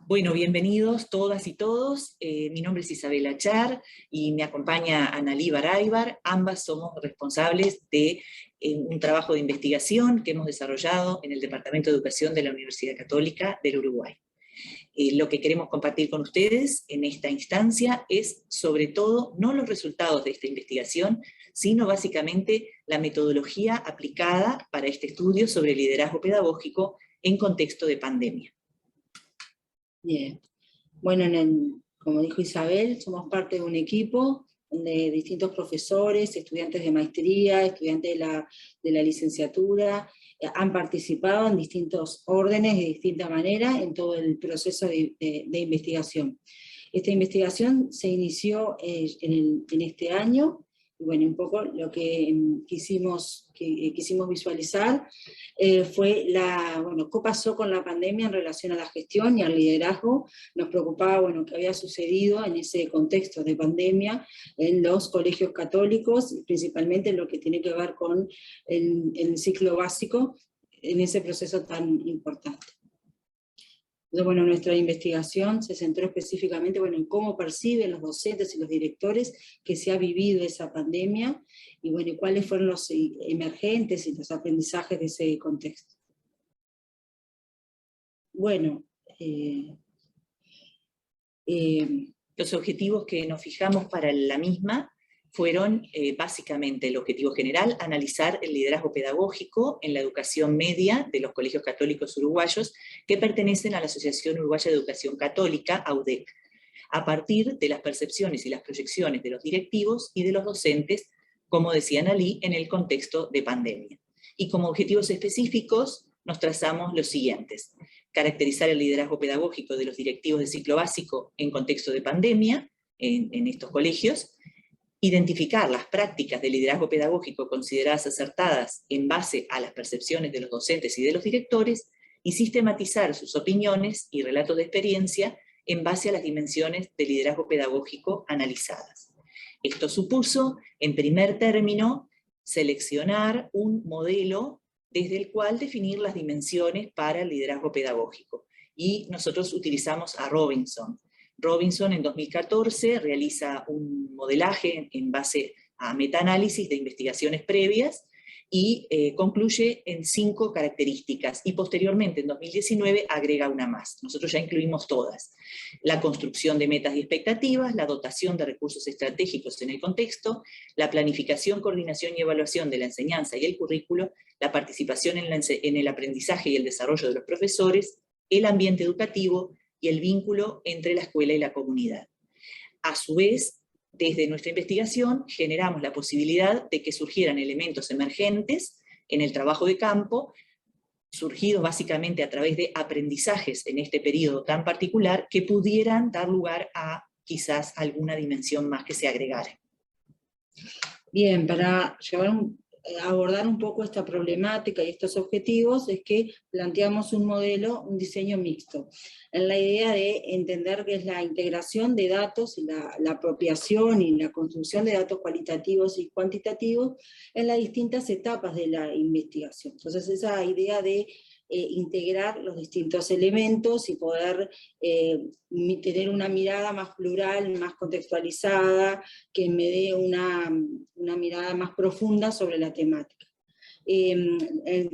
Bueno, bienvenidos todas y todos. Mi nombre es Isabela Char y me acompaña Analí Baraybar. Ambas somos responsables de un trabajo de investigación que hemos desarrollado en el Departamento de Educación de la Universidad Católica del Uruguay. Lo que queremos compartir con ustedes en esta instancia es, sobre todo, no los resultados de esta investigación, sino básicamente la metodología aplicada para este estudio sobre liderazgo pedagógico en contexto de pandemia. Bien. Bueno, como dijo Isabel, somos parte de un equipo de distintos profesores, estudiantes de maestría, estudiantes de la licenciatura, han participado en distintos órdenes de distinta manera en todo el proceso de investigación. Esta investigación se inició en este año, y bueno, un poco lo que quisimos visualizar fue qué pasó con la pandemia en relación a la gestión y al liderazgo. Nos preocupaba, qué había sucedido en ese contexto de pandemia en los colegios católicos, principalmente en lo que tiene que ver con el ciclo básico, en ese proceso tan importante. Entonces, nuestra investigación se centró específicamente en cómo perciben los docentes y los directores que se ha vivido esa pandemia, y cuáles fueron los emergentes y los aprendizajes de ese contexto. Los objetivos que nos fijamos para la misma fueron básicamente el objetivo general, analizar el liderazgo pedagógico en la educación media de los colegios católicos uruguayos que pertenecen a la Asociación Uruguaya de Educación Católica, AUDEC, a partir de las percepciones y las proyecciones de los directivos y de los docentes, como decía Analí, en el contexto de pandemia. Y como objetivos específicos nos trazamos los siguientes: caracterizar el liderazgo pedagógico de los directivos de ciclo básico en contexto de pandemia en estos colegios, identificar las prácticas de liderazgo pedagógico consideradas acertadas en base a las percepciones de los docentes y de los directores, y sistematizar sus opiniones y relatos de experiencia en base a las dimensiones de liderazgo pedagógico analizadas. Esto supuso, en primer término, seleccionar un modelo desde el cual definir las dimensiones para el liderazgo pedagógico. Y nosotros utilizamos a Robinson. Robinson en 2014 realiza un modelaje en base a metaanálisis de investigaciones previas y concluye en 5 características, y posteriormente en 2019 agrega una más. Nosotros ya incluimos todas: la construcción de metas y expectativas, la dotación de recursos estratégicos en el contexto, la planificación, coordinación y evaluación de la enseñanza y el currículo, la participación en el aprendizaje y el desarrollo de los profesores, el ambiente educativo y el vínculo entre la escuela y la comunidad. A su vez, desde nuestra investigación generamos la posibilidad de que surgieran elementos emergentes en el trabajo de campo, surgidos básicamente a través de aprendizajes en este periodo tan particular, que pudieran dar lugar a quizás alguna dimensión más que se agregara. Bien, para abordar un poco esta problemática y estos objetivos, es que planteamos un modelo, un diseño mixto, en la idea de entender que es la integración de datos y la apropiación y la construcción de datos cualitativos y cuantitativos en las distintas etapas de la investigación. Entonces, esa idea de integrar los distintos elementos y poder tener una mirada más plural, más contextualizada, que me dé una mirada más profunda sobre la temática. En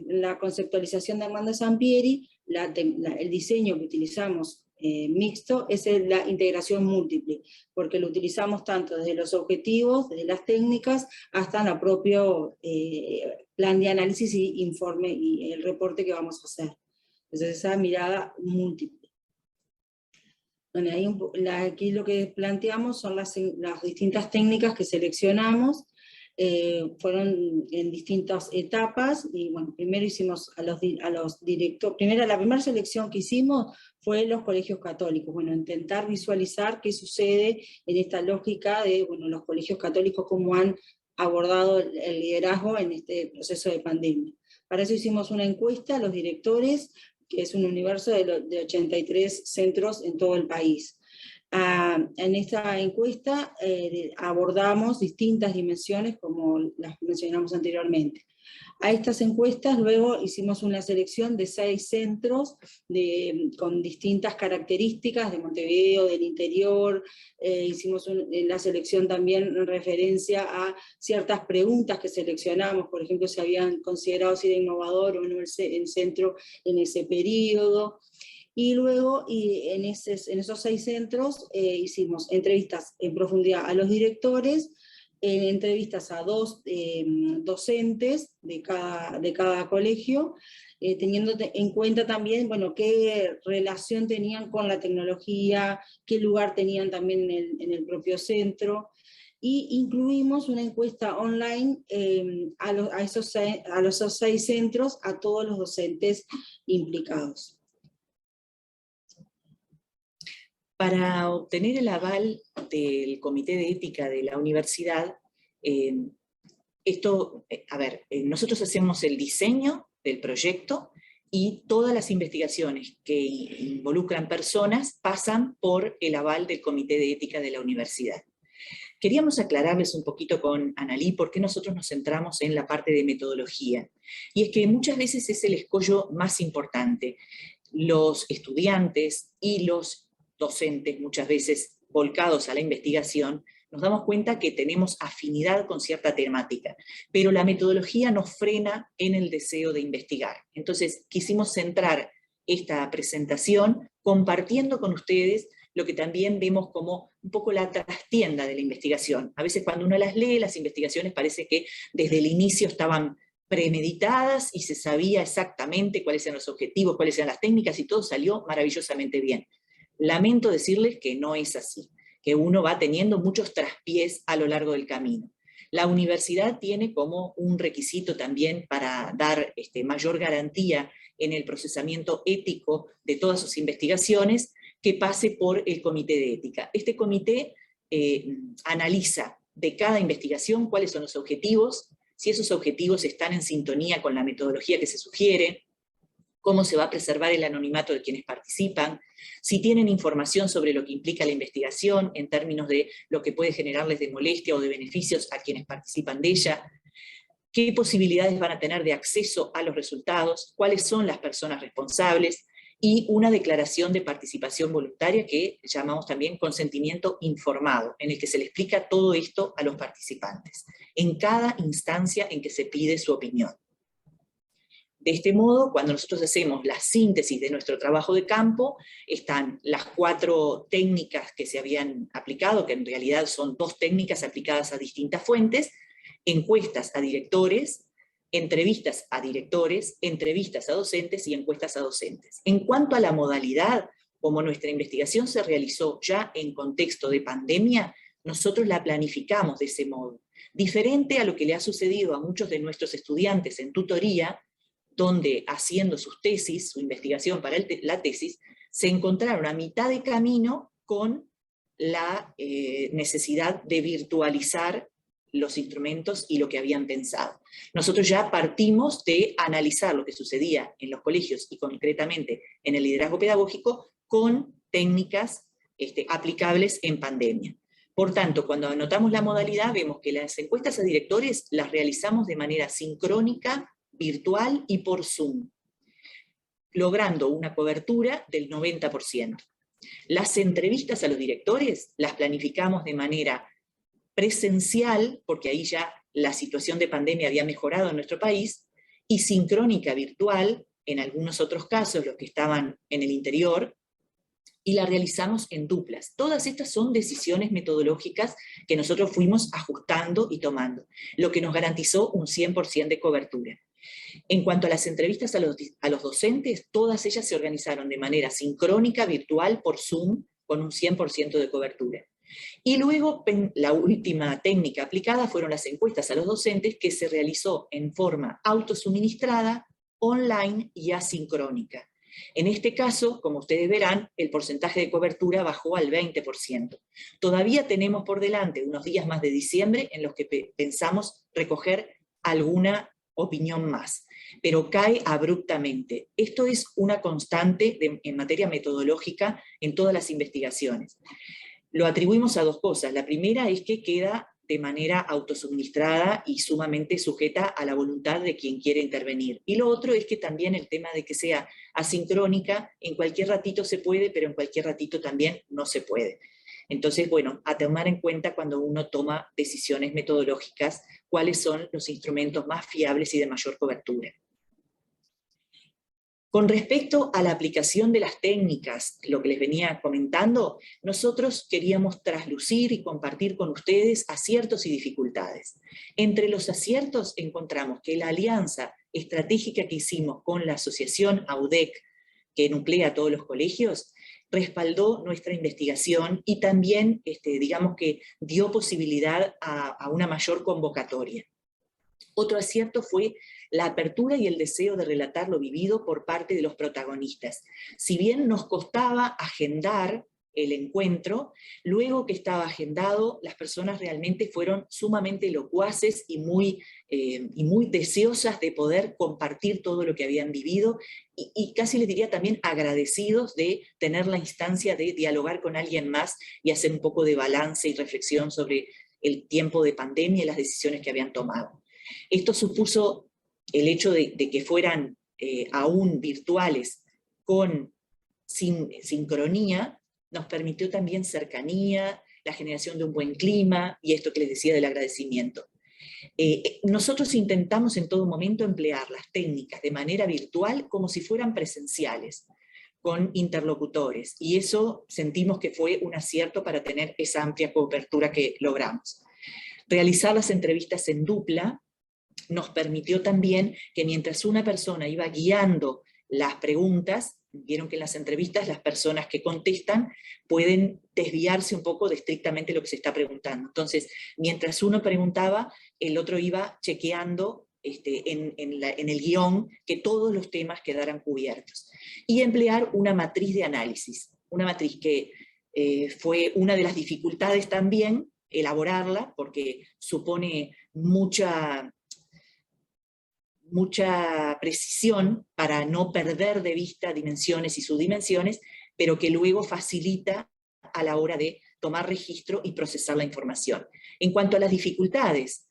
la conceptualización de Armando Sampieri, el diseño que utilizamos mixto es la integración múltiple, porque lo utilizamos tanto desde los objetivos, desde las técnicas, hasta el propio plan de análisis y informe y el reporte que vamos a hacer. Entonces, esa mirada múltiple. Bueno, aquí lo que planteamos son las distintas técnicas que seleccionamos. Fueron en distintas etapas, y primero hicimos a los directores. La primera selección que hicimos fue los colegios católicos, intentar visualizar qué sucede en esta lógica de los colegios católicos, cómo han abordado el liderazgo en este proceso de pandemia. Para eso hicimos una encuesta a los directores, que es un universo de 83 centros en todo el país. En esta encuesta abordamos distintas dimensiones, como las mencionamos anteriormente: A estas encuestas luego hicimos una selección de 6 centros con distintas características de Montevideo, del interior. Hicimos la selección también en referencia a ciertas preguntas que seleccionamos, por ejemplo, si habían considerado si era innovador o no el centro en ese periodo. Y luego en esos 6 centros hicimos entrevistas en profundidad a los directores, entrevistas a 2 docentes de cada colegio, teniendo en cuenta también, bueno, qué relación tenían con la tecnología, qué lugar tenían también en el propio centro, y incluimos una encuesta online a esos 6 centros, a todos los docentes implicados. Para obtener el aval del Comité de Ética de la universidad, nosotros hacemos el diseño del proyecto y todas las investigaciones que involucran personas pasan por el aval del Comité de Ética de la universidad. Queríamos aclararles un poquito con Analí por qué nosotros nos centramos en la parte de metodología. Y es que muchas veces es el escollo más importante. Los estudiantes y los docentes, muchas veces volcados a la investigación, nos damos cuenta que tenemos afinidad con cierta temática, pero la metodología nos frena en el deseo de investigar. Entonces quisimos centrar esta presentación compartiendo con ustedes lo que también vemos como un poco la trastienda de la investigación. A veces cuando uno las lee, las investigaciones parece que desde el inicio estaban premeditadas y se sabía exactamente cuáles eran los objetivos, cuáles eran las técnicas, y todo salió maravillosamente bien. Lamento decirles que no es así, que uno va teniendo muchos traspiés a lo largo del camino. La universidad tiene como un requisito también para dar mayor garantía en el procesamiento ético de todas sus investigaciones, que pase por el Comité de Ética. Este comité analiza de cada investigación cuáles son los objetivos, si esos objetivos están en sintonía con la metodología que se sugiere, cómo se va a preservar el anonimato de quienes participan, si tienen información sobre lo que implica la investigación en términos de lo que puede generarles de molestia o de beneficios a quienes participan de ella, qué posibilidades van a tener de acceso a los resultados, cuáles son las personas responsables, y una declaración de participación voluntaria que llamamos también consentimiento informado, en el que se le explica todo esto a los participantes, en cada instancia en que se pide su opinión. De este modo, cuando nosotros hacemos la síntesis de nuestro trabajo de campo, están las 4 técnicas que se habían aplicado, que en realidad son 2 técnicas aplicadas a distintas fuentes: encuestas a directores, entrevistas a directores, entrevistas a docentes y encuestas a docentes. En cuanto a la modalidad, como nuestra investigación se realizó ya en contexto de pandemia, nosotros la planificamos de ese modo. Diferente a lo que le ha sucedido a muchos de nuestros estudiantes en tutoría, donde haciendo sus tesis, su investigación para la tesis, se encontraron a mitad de camino con la necesidad de virtualizar los instrumentos y lo que habían pensado. Nosotros ya partimos de analizar lo que sucedía en los colegios y concretamente en el liderazgo pedagógico con técnicas aplicables en pandemia. Por tanto, cuando anotamos la modalidad, vemos que las encuestas a directores las realizamos de manera sincrónica, virtual y por Zoom, logrando una cobertura del 90%. Las entrevistas a los directores las planificamos de manera presencial, porque ahí ya la situación de pandemia había mejorado en nuestro país, y sincrónica virtual, en algunos otros casos, los que estaban en el interior, y la realizamos en duplas. Todas estas son decisiones metodológicas que nosotros fuimos ajustando y tomando, lo que nos garantizó un 100% de cobertura. En cuanto a las entrevistas a los docentes, todas ellas se organizaron de manera sincrónica, virtual, por Zoom, con un 100% de cobertura. Y luego la última técnica aplicada fueron las encuestas a los docentes, que se realizó en forma autosuministrada, online y asincrónica. En este caso, como ustedes verán, el porcentaje de cobertura bajó al 20%. Todavía tenemos por delante unos días más de diciembre en los que pensamos recoger alguna opinión más, pero cae abruptamente. Esto es una constante en materia metodológica en todas las investigaciones. Lo atribuimos a 2 cosas. La primera es que queda de manera autosuministrada y sumamente sujeta a la voluntad de quien quiere intervenir. Y lo otro es que también el tema de que sea asincrónica, en cualquier ratito se puede, pero en cualquier ratito también no se puede. Entonces, bueno, a tomar en cuenta cuando uno toma decisiones metodológicas, cuáles son los instrumentos más fiables y de mayor cobertura. Con respecto a la aplicación de las técnicas, lo que les venía comentando, nosotros queríamos traslucir y compartir con ustedes aciertos y dificultades. Entre los aciertos encontramos que la alianza estratégica que hicimos con la asociación AUDEC, que nuclea a todos los colegios, respaldó nuestra investigación y también, digamos que dio posibilidad a una mayor convocatoria. Otro acierto fue la apertura y el deseo de relatar lo vivido por parte de los protagonistas. Si bien nos costaba agendar el encuentro, luego que estaba agendado, las personas realmente fueron sumamente locuaces y muy deseosas de poder compartir todo lo que habían vivido, y casi les diría también agradecidos de tener la instancia de dialogar con alguien más y hacer un poco de balance y reflexión sobre el tiempo de pandemia y las decisiones que habían tomado. Esto supuso el hecho de que fueran aún virtuales sin sincronía, nos permitió también cercanía, la generación de un buen clima y esto que les decía del agradecimiento. Nosotros intentamos en todo momento emplear las técnicas de manera virtual como si fueran presenciales, con interlocutores, y eso sentimos que fue un acierto para tener esa amplia cobertura que logramos. Realizar las entrevistas en dupla nos permitió también que mientras una persona iba guiando las preguntas, vieron que en las entrevistas las personas que contestan pueden desviarse un poco de estrictamente lo que se está preguntando. Entonces, mientras uno preguntaba, el otro iba chequeando en el guión que todos los temas quedaran cubiertos. Y emplear una matriz de análisis, una matriz que fue una de las dificultades también, elaborarla, porque supone mucha precisión para no perder de vista dimensiones y subdimensiones, pero que luego facilita a la hora de tomar registro y procesar la información. En cuanto a las dificultades,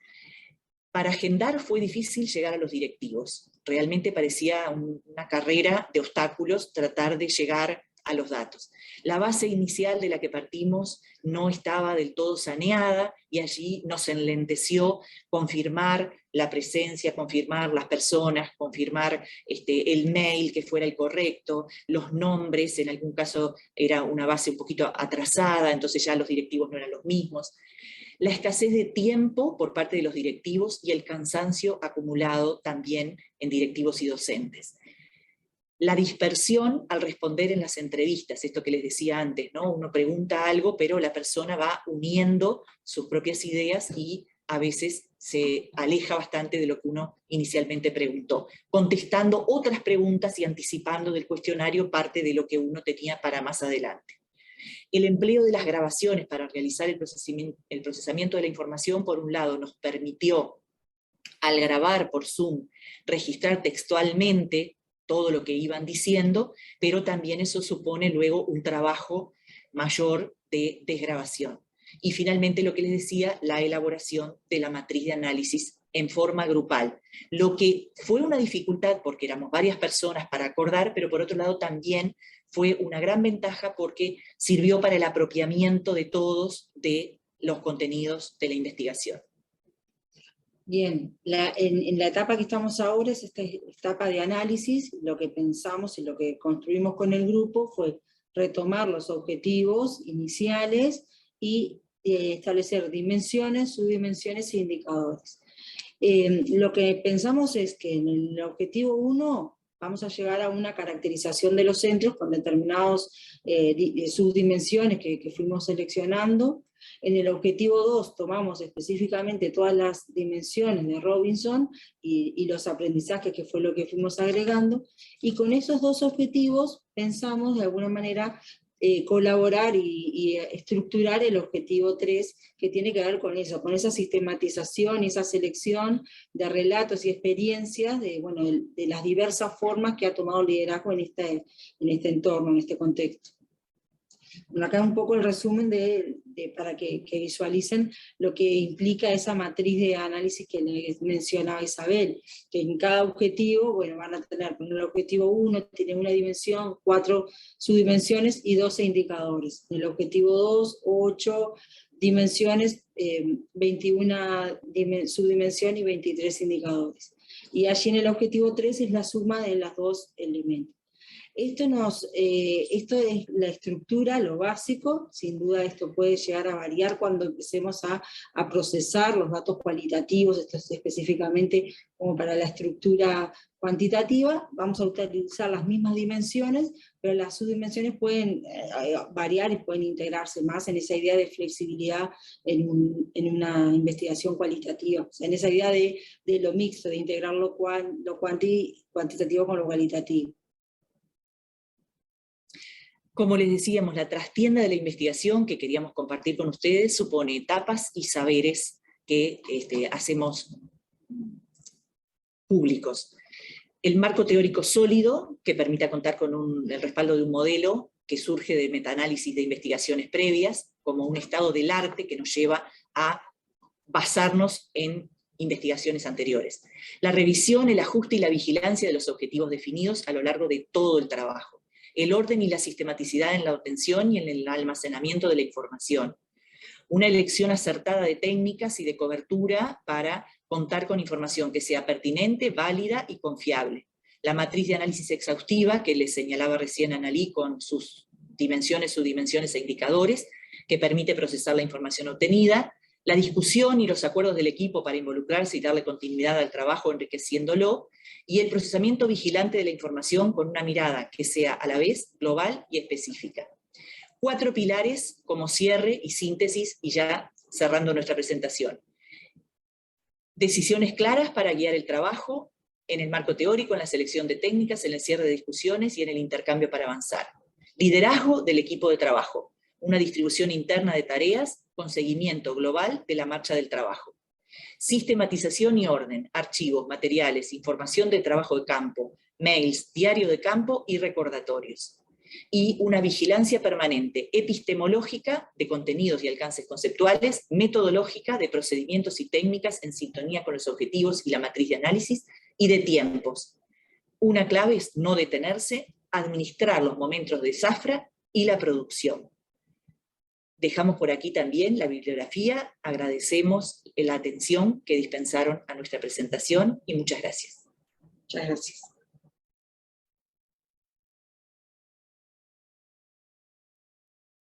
para agendar fue difícil llegar a los directivos. Realmente parecía una carrera de obstáculos tratar de llegar a los datos. La base inicial de la que partimos no estaba del todo saneada y allí nos enlenteció confirmar la presencia, confirmar las personas, confirmar el mail que fuera el correcto, los nombres, en algún caso era una base un poquito atrasada, entonces ya los directivos no eran los mismos. La escasez de tiempo por parte de los directivos y el cansancio acumulado también en directivos y docentes. La dispersión al responder en las entrevistas, esto que les decía antes, ¿no? Uno pregunta algo, pero la persona va uniendo sus propias ideas y a veces se aleja bastante de lo que uno inicialmente preguntó, contestando otras preguntas y anticipando del cuestionario parte de lo que uno tenía para más adelante. El empleo de las grabaciones para realizar el procesamiento de la información, por un lado, nos permitió, al grabar por Zoom, registrar textualmente todo lo que iban diciendo, pero también eso supone luego un trabajo mayor de desgrabación. Y finalmente, lo que les decía, la elaboración de la matriz de análisis en forma grupal, lo que fue una dificultad porque éramos varias personas para acordar, pero por otro lado también fue una gran ventaja porque sirvió para el apropiamiento de todos de los contenidos de la investigación. Bien, en la etapa que estamos ahora es esta etapa de análisis. Lo que pensamos y lo que construimos con el grupo fue retomar los objetivos iniciales y establecer dimensiones, subdimensiones e indicadores. Lo que pensamos es que en el objetivo 1 vamos a llegar a una caracterización de los centros con determinadas subdimensiones que fuimos seleccionando. En el objetivo 2 tomamos específicamente todas las dimensiones de Robinson y los aprendizajes, que fue lo que fuimos agregando, y con esos dos objetivos pensamos de alguna manera colaborar y estructurar el objetivo 3, que tiene que ver con eso, con esa sistematización y esa selección de relatos y experiencias de las diversas formas que ha tomado el liderazgo en este entorno, en este contexto. Bueno, acá un poco el resumen para que visualicen lo que implica esa matriz de análisis que les mencionaba Isabel, que en cada objetivo, bueno, van a tener, el objetivo 1 tiene una dimensión, 4 subdimensiones y 12 indicadores. En el objetivo 2, 8 dimensiones, 21 subdimensiones y 23 indicadores. Y allí en el objetivo 3 es la suma de los dos elementos. Esto es la estructura, lo básico. Sin duda esto puede llegar a variar cuando empecemos a procesar los datos cualitativos, esto es específicamente como para la estructura cuantitativa. Vamos a utilizar las mismas dimensiones, pero las subdimensiones pueden variar y pueden integrarse más en esa idea de flexibilidad en una investigación cualitativa, o sea, en esa idea de lo mixto, de integrar lo cuantitativo con lo cualitativo. Como les decíamos, la trastienda de la investigación que queríamos compartir con ustedes supone etapas y saberes que hacemos públicos. El marco teórico sólido, que permita contar con el respaldo de un modelo que surge de metaanálisis de investigaciones previas, como un estado del arte que nos lleva a basarnos en investigaciones anteriores. La revisión, el ajuste y la vigilancia de los objetivos definidos a lo largo de todo el trabajo. El orden y la sistematicidad en la obtención y en el almacenamiento de la información. Una elección acertada de técnicas y de cobertura para contar con información que sea pertinente, válida y confiable. La matriz de análisis exhaustiva, que les señalaba recién Analí, con sus dimensiones, subdimensiones e indicadores, que permite procesar la información obtenida. La discusión y los acuerdos del equipo para involucrarse y darle continuidad al trabajo enriqueciéndolo, y el procesamiento vigilante de la información con una mirada que sea a la vez global y específica. 4 pilares como cierre y síntesis, y ya cerrando nuestra presentación. Decisiones claras para guiar el trabajo, en el marco teórico, en la selección de técnicas, en el cierre de discusiones y en el intercambio para avanzar. Liderazgo del equipo de trabajo, una distribución interna de tareas con seguimiento global de la marcha del trabajo. Sistematización y orden, archivos, materiales, información de trabajo de campo, mails, diario de campo y recordatorios. Y una vigilancia permanente, epistemológica de contenidos y alcances conceptuales, metodológica de procedimientos y técnicas en sintonía con los objetivos y la matriz de análisis, y de tiempos. Una clave es no detenerse, administrar los momentos de zafra y la producción. Dejamos por aquí también la bibliografía, agradecemos la atención que dispensaron a nuestra presentación y muchas gracias. Muchas gracias.